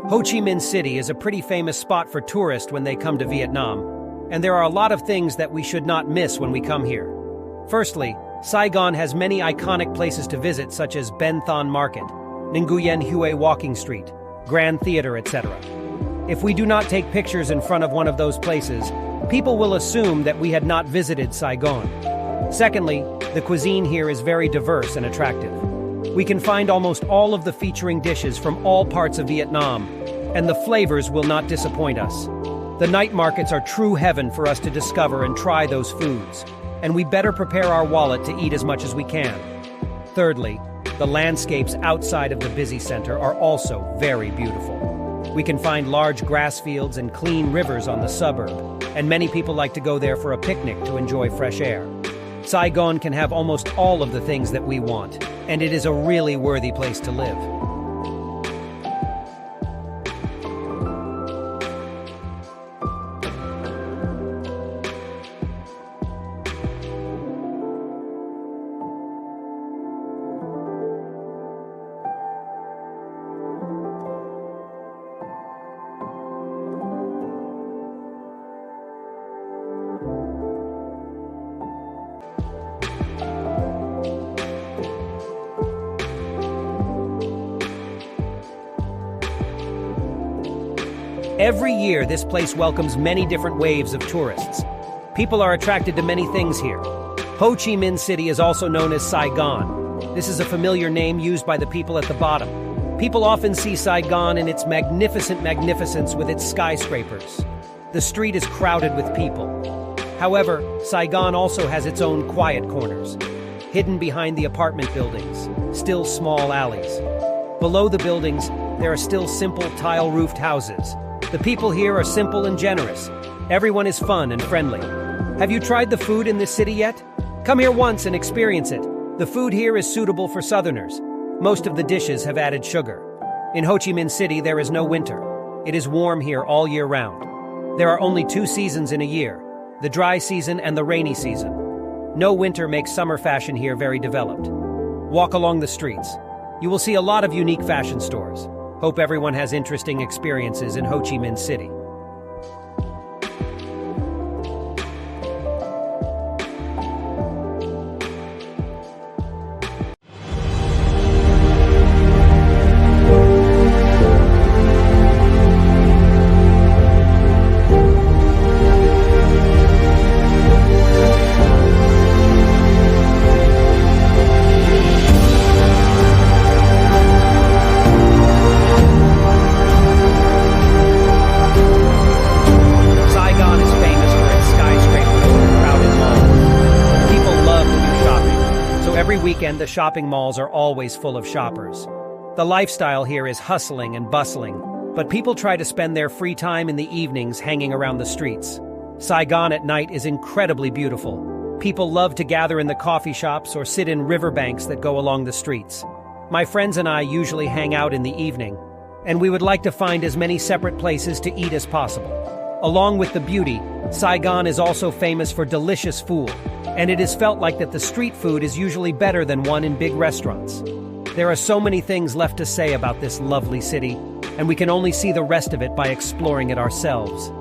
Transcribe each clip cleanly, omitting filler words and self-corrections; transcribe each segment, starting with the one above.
Ho Chi Minh City is a pretty famous spot for tourists when they come to Vietnam, and there are a lot of things that we should not miss when we come here. Firstly, Saigon has many iconic places to visit such as Ben Thon Market, Nguyen Hue Walking Street, Grand Theater, etc. If we do not take pictures in front of one of those places, people will assume that we had not visited Saigon. Secondly, the cuisine here is very diverse and attractive. We can find almost all of the featuring dishes from all parts of Vietnam, and the flavors will not disappoint us. The night markets are true heaven for us to discover and try those foods, and we better prepare our wallet to eat as much as we can. Thirdly, the landscapes outside of the busy center are also very beautiful. We can find large grass fields and clean rivers on the suburb, and many people like to go there for a picnic to enjoy fresh air. Saigon can have almost all of the things that we want, and it is a really worthy place to live. Every year, this place welcomes many different waves of tourists. People are attracted to many things here. Ho Chi Minh City is also known as Saigon. This is a familiar name used by the people at the bottom. People often see Saigon in its magnificence with its skyscrapers. The street is crowded with people. However, Saigon also has its own quiet corners, hidden behind the apartment buildings, still small alleys. Below the buildings, there are still simple tile-roofed houses. The people here are simple and generous. Everyone is fun and friendly. Have you tried the food in this city yet? Come here once and experience it. The food here is suitable for Southerners. Most of the dishes have added sugar. In Ho Chi Minh City, there is no winter. It is warm here all year round. There are only 2 seasons in a year, the dry season and the rainy season. No winter makes summer fashion here very developed. Walk along the streets. You will see a lot of unique fashion stores. Hope everyone has interesting experiences in Ho Chi Minh City. Every weekend, the shopping malls are always full of shoppers. The lifestyle here is hustling and bustling, but people try to spend their free time in the evenings hanging around the streets. Saigon at night is incredibly beautiful. People love to gather in the coffee shops or sit in riverbanks that go along the streets. My friends and I usually hang out in the evening, and we would like to find as many separate places to eat as possible. Along with the beauty, Saigon is also famous for delicious food, and it is felt like that the street food is usually better than one in big restaurants. There are so many things left to say about this lovely city, and we can only see the rest of it by exploring it ourselves.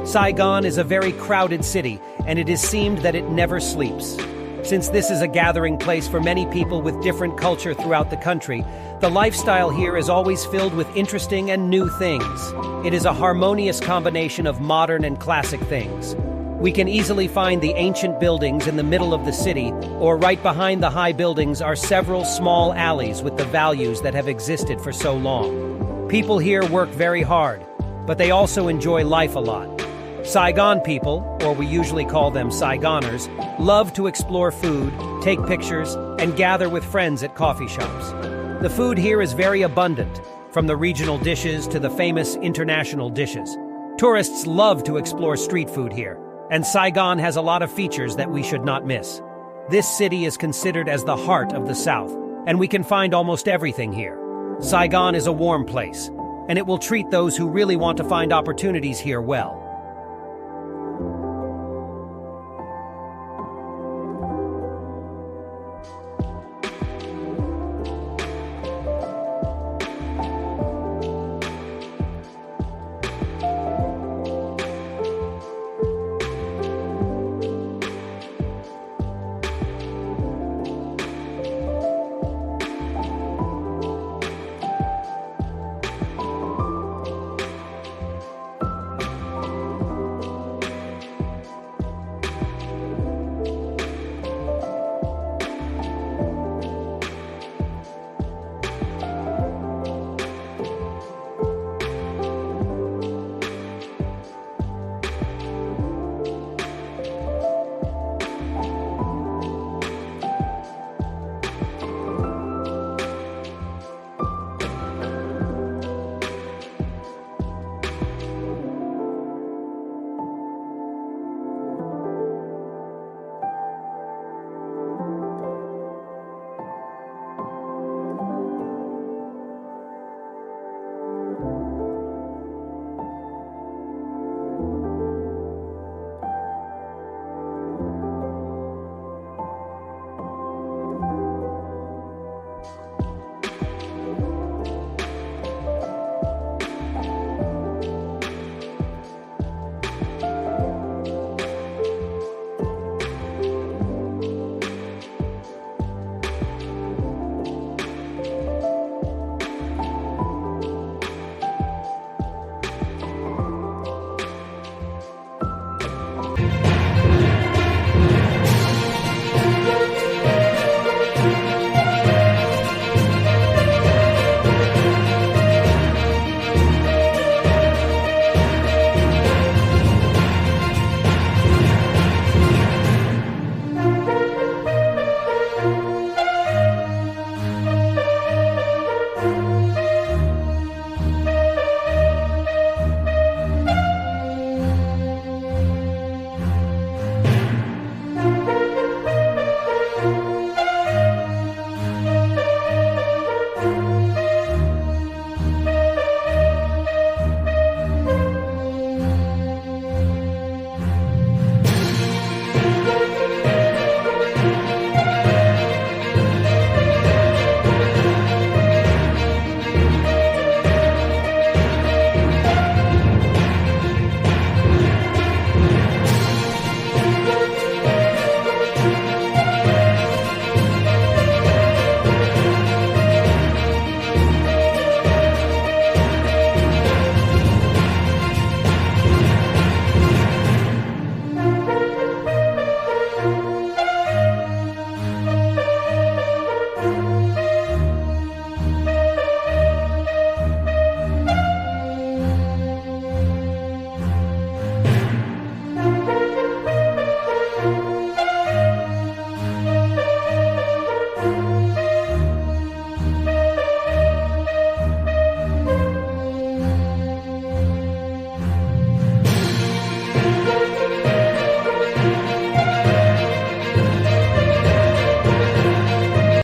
Saigon is a very crowded city, and it is seemed that it never sleeps. Since this is a gathering place for many people with different culture throughout the country, the lifestyle here is always filled with interesting and new things. It is a harmonious combination of modern and classic things. We can easily find the ancient buildings in the middle of the city, or right behind the high buildings are several small alleys with the values that have existed for so long. People here work very hard, but they also enjoy life a lot. Saigon people, or we usually call them Saigoners, love to explore food, take pictures, and gather with friends at coffee shops. The food here is very abundant. from the regional dishes to the famous international dishes. Tourists love to explore street food here, and Saigon has a lot of features that we should not miss. This city is considered as the heart of the South, and we can find almost everything here. Saigon is a warm place, and it will treat those who really want to find opportunities here well.